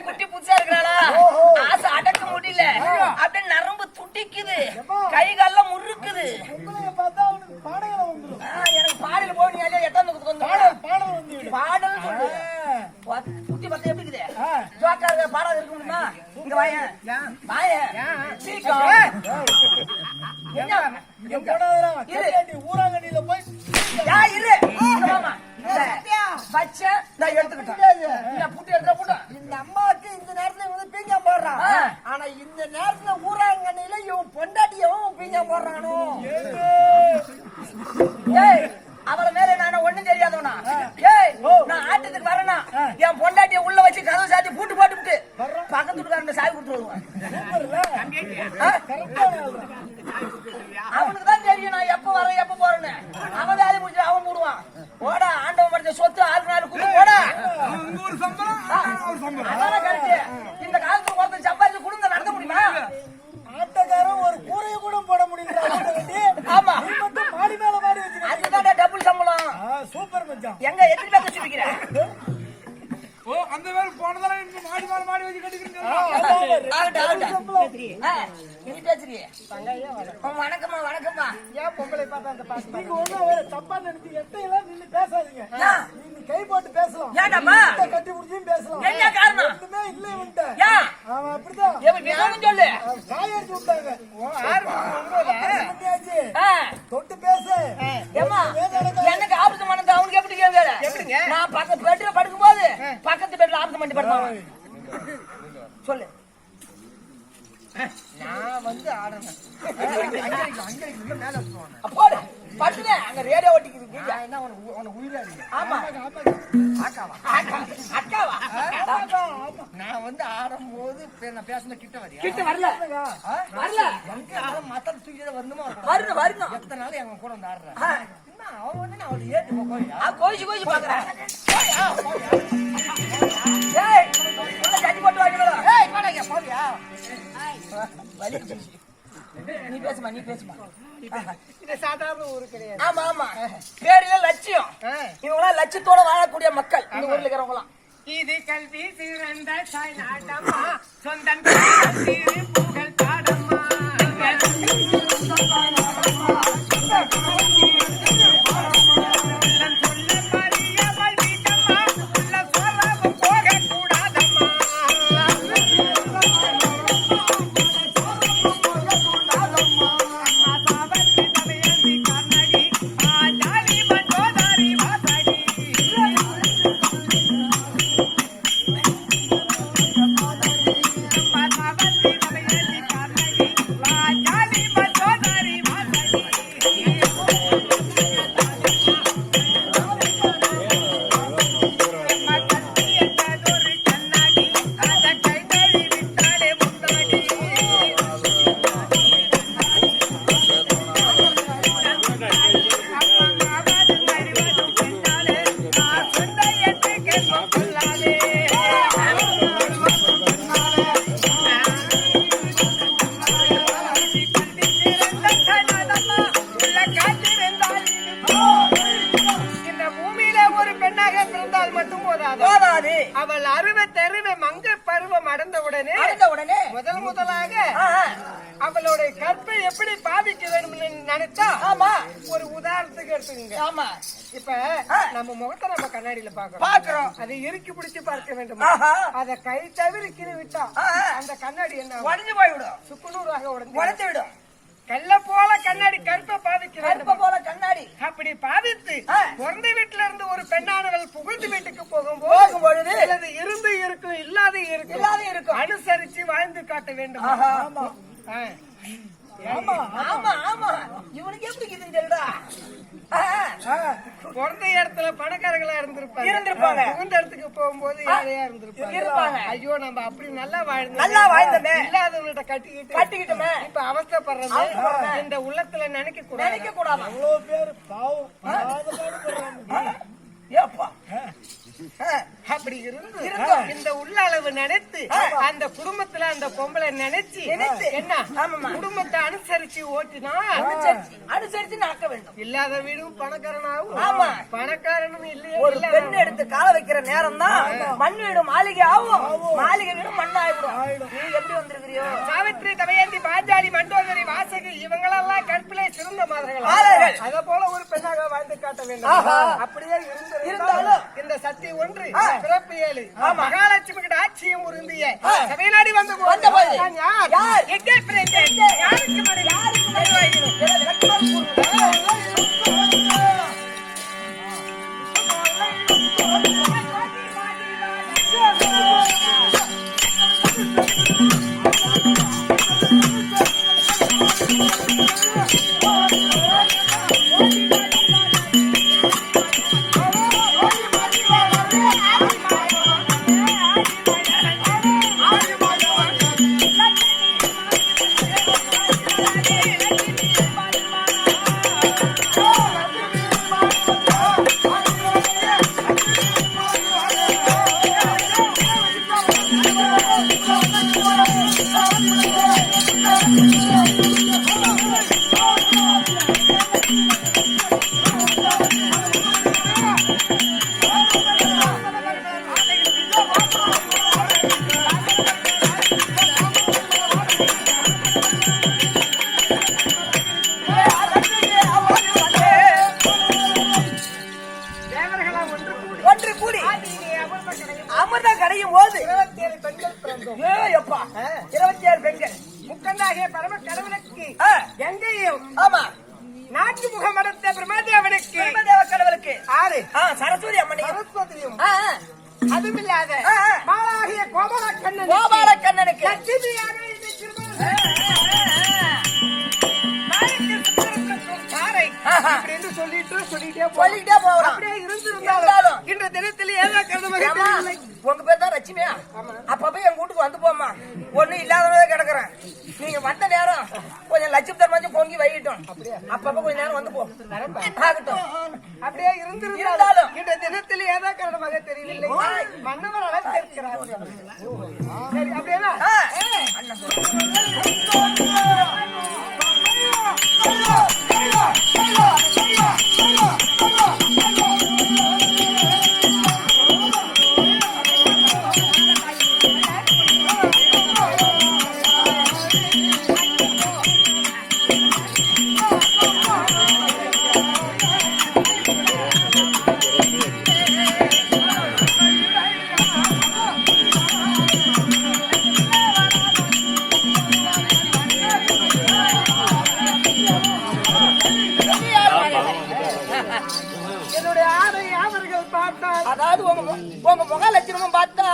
குட்டி புதுசா இருக்கிறாளா ஆசை அடக்க முடியல அப்படியே நரம்பு துடிக்குது கை கால்லாம் முறுக்குது எனக்கு பாடல போய் பாடல் சொல்லு குட்டி பத்த எப்படி இருக்குது ஜோக்கா பாடாது இருக்க முடியுமா இங்க வாயேன் ஊராங்கடியில போய் இந்த அம்மாவுக்கு இந்த நேரத்துல வந்து பீஞ்சா போடுறான் ஆனா இந்த நேரத்துல ஊராங்கண்ணில இவன் பொண்டாட்டியும் பீஞ்சா போடுறானோ அவளை மேல நான் ஒண்ணும் தெரியாதவனா நான் ஆட்டத்துக்கு வரேனா என் பொண்டாட்டிய உள்ள வச்சு கதவு சாத்தி பூட்டு போட்டு பக்கத்து வீட்டுக்காரன் சாவி கொடுத்துருவான் அவனுக்கு தான் தெரியும் நான் எப்ப வரேன் எப்ப போறேன்னு அவன் வேலையை முடிச்சு அவன் மூடுவான் போடா ஆண்டவன் படிச்ச சொத்து 6 நாள் குடு போடா அதான் கரெக்ட் இந்த காலத்துல ஒருத்தன் சம்பாதிச்சு குடும்பம் நடத்த முடியுமா ஆட்டக்காரன் ஒரு கூரையை கூட போட முடியல ஆமா மாடி மேல மாடி வச்சு அதுதான் டபுள் சம்பளம் சூப்பர் மச்சான் எங்க எத்தனை பேர் வச்சிருக்கிற அந்த வேலை போனதால மாடி மேல மாடி வச்சு கட்டிக்கிறீங்க நீ பேசுறியே வணக்கம்மா வணக்கம்மா ஏன் பொம்பளை பார்த்தா அந்த பாட்டு நீங்க ஒண்ணும் தப்பா நினைச்சு எட்டையெல்லாம் நின்னு பேசாதீங்க நீங்க கை போட்டு பேசலாம் ஏன்டாமா கட்டி முடிச்சும் பேசலாம் என்ன காரணம் ஒண்ணுமே இல்லை உன்ட்ட அவன் அப்படிதான் சொல்லு காய அடிச்சு விட்டாங்க தொட்டு பேசு எனக்கு ஆபத்து மனது அவனுக்கு எப்படி கேட்க எப்படிங்க நான் பெட்ல படுக்கும் போது பக்கத்து பெட்ல ஆபத்து பண்ணி படுப்பான் சொல்லு நான் வந்து ஆடுறேன் அப்போடு பட்டுல அங்க ரேடியோ ஓட்டிக்குது என்ன உனக்கு உயிரா இருக்கு ஆமா அக்காவா நான் வந்து ஆடும்போது நான் பேசின கிட்ட வரல எனக்கு ஆட மத்தம் தூக்கி வரணுமா வரணும் எத்தனை நாள் எங்க கூட வந்து ஆடுறேன் அவன் வந்து நான் அவளை ஏற்றி கோயிச்சு பாக்குறேன் போட்டு வாங்கியா நீ பேசுமா சாதாரண ஊரு கிடையாது ஆமா ஆமா பேருல லட்சியம் இவங்க லட்சியத்தோட வாழக்கூடிய மக்கள் இந்த ஊர்ல இருக்கிறவங்களாம் இது கல்வி சிறந்த தாய் நாட்டம்மா சொந்தம் புகழ் பாடம்மா அடைந்த உடனே முதலாக அவளுடைய கற்பை எப்படி பாதிக்க வேண்டும் நினைச்சா ஆமா ஒரு உதாரணத்துக்கு எடுத்துக்கங்க. ஆமா இப்ப நம்ம முகத்தை நம்ம கண்ணாடியில பாக்குறோம் அதை இறுக்கி பிடிச்சு பார்க்க வேண்டும். அதை கை தவிர கீழே விட்டா அந்த கண்ணாடி என்ன உடஞ்சு போய்விடும், சுக்குநூறாக உடஞ்சு விடும். கல்ல போல கண்ணாடி கற்பை பாதிக்க வேண்டும் போல கண்ணாடி அப்படி பாதித்து பிறந்த வீட்டுல இருந்து ஒரு பெண்ணானவள் புகுந்து வீட்டுக்கு போகும்போது இருந்து இருக்கும் இல்லாத இருக்கும் அனுசரிச்சு வாழ்ந்து காட்ட வேண்டும். ஆமா ஆமா ஆமா இவனுக்கு எப்படி இதுடா பிறந்த இடத்துல பணக்காரங்களா இருந்திருப்பாங்க புகுந்த இடத்துக்கு போகும்போது யாரையா இருந்திருப்பாங்க. ஐயோ நம்ம அப்படி நல்லா வாழ்ந்தோமே இல்லாதவங்கள்ட்ட கட்டிக்கிட்டோமே இப்ப அவஸ்தைப்படுறது இந்த உள்ளத்துல நினைக்க கூடாது. அவ்வளவு பேரு பாவம் அப்படி இருந்து இந்த உள்ள அளவு நினைத்து அந்த குடும்பத்துல அந்த பொம்பளை நினைச்சு என்ன குடும்பத்தை அனுசரிச்சு ஓட்டினா அனுசரிச்சு நடக்க வேண்டும். இல்லாத வீடும் பணக்காரனாகும், பணக்காரனும் இல்லையே. ஒரு பெண் எடுத்து கால வைக்கிற நேரம் தான் மண் வீடு மாளிகை ஆகும், மாளிகை வீடு மண் ஆயிடும். நீ எப்படி வந்திருக்கிறியோ? சாவித்ரி, தமயந்தி, பாஞ்சாலி, மண்டோதரி, வாசகி இவங்களெல்லாம் கற்பிலே சிறந்த மாதிரிகள். அத போல ஒரு பெண்ணாக வாழ்ந்து காட்ட வேண்டும். அப்படியே இருந்தாலும் இந்த சக்தி ஒன்று பிறப்பு 7 மகாலட்சுமி கிட்ட ஆட்சியம் உருந்திய சபைநாடி வந்த போது எங்கே பிறந்தேன் யாருக்கு அமிர்தம் கடையும் போது 27 பெண்கள் பிறந்தோம். 27 பெண்கள் முக்கண்டாகிய பரம கடவுளுக்கு எங்கேயும் நாட்டு முகமடத்த பிரம்மதேவனுக்கு கடவுளுக்கு 6 சரஸ்வதி அம்மன் சரஸ்வதியும் அதுவும் இல்லாத மாலாகிய கோபாலக்கண்ணனுக்கு லட்சுமியாக சொல்லிட்டே போறோம். அப்படியே இருந்திருந்தாலும் இன்ற தினத்தில் ஏதோ கடமை உங்க பேர் தான் லட்சுமியா? அப்பப்ப என் வீட்டுக்கு வந்து போமா, ஒண்ணு இல்லாதவங்க கிடக்குறேன். நீங்க வந்த நேரம் கொஞ்சம் லட்சுமி தர்மம் பொங்கி வைகிட்டோம், அப்பப்ப கொஞ்ச நேரம் வந்து போகட்டும். அப்படியே இருந்திருந்தாலும் இன்ற தினத்தில் ஏதோ கடமை தெரியவில்லை. மன்னவர் அழைத்திருக்கிறார். சரி அப்படியே அதாவது உங்க முக லட்சணமும் பார்த்தா,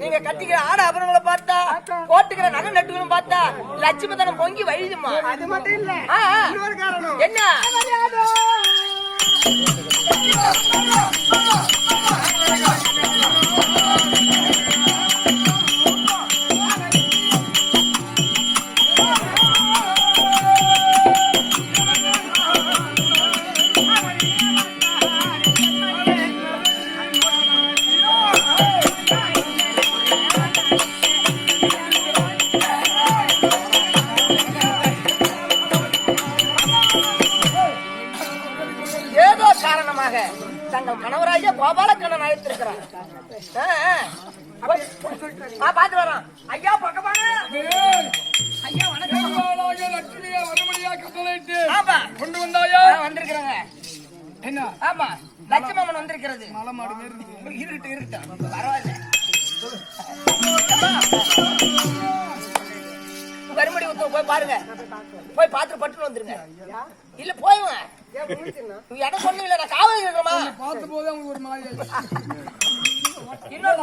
நீங்க கட்டிக்கிற ஆட ஆபரணங்களை பார்த்தா, போட்டுக்கிற நகை நட்டுகளும் பார்த்தா லட்சுமி தனம் பொங்கி வழியுமா? அது மட்டும் இல்ல, இன்னொரு காரணம் என்ன? தங்கள் மனவராஜ கோபாலக்கண்ணன் அழைத்திருக்கிறார். பாத்து வரோம். ஐயா பக்கமான ஐயா வணக்கம். பெருமாளாகிய லட்சுமியை வரும்படியாக கட்டளையிட்டு ஆமா கொண்டு வந்தாயா? வந்திருக்கிறாங்க. என்ன ஆமா லட்சுமி அம்மன் வந்திருக்கிறது. மலமாடு மாரி இருக்கு. இருக்கட்டும் பரவாயில்ல. கருமடி உத்தவ போய் பாருங்க. போய் பாத்து பட்டு வந்துருங்க. இல்ல போய்ங்க. இடம் சொன்னீங்களா நான் காவல் இருக்கமா? பார்த்த போதே உங்களுக்கு ஒரு மாதிரி இன்னொரு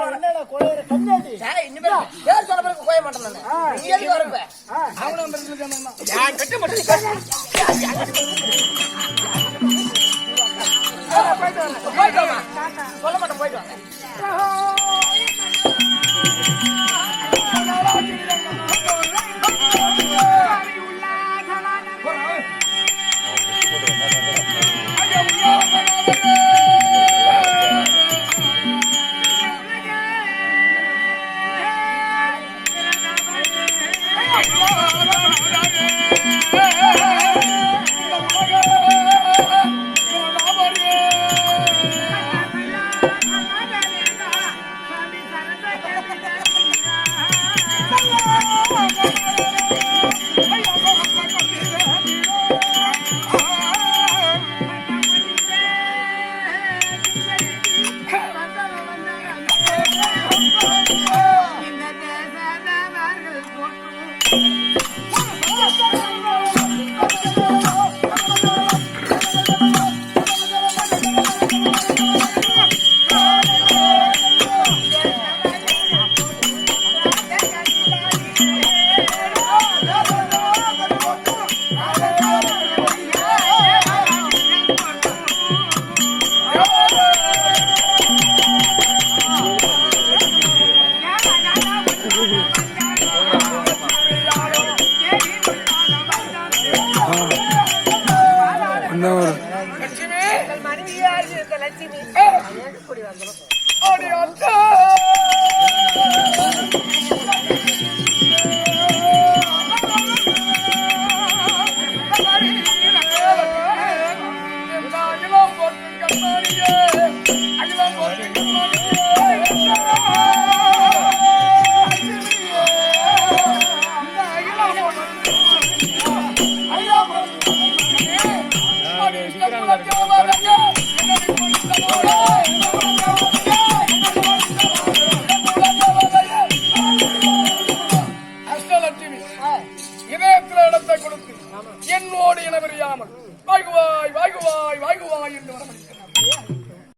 கோயில கண்ணாடி. இனிமே பேர் சொல்ல பிறகு கோய மாட்டேன் நானு. நீ எதுக்கு வரப்ப? அவன வந்துருக்கானே. யார் கட்ட மாட்டேன். போயிட்டு வாங்க. சொல்ல மாட்டேன் போயிட்டு வாங்க. லட்சுமி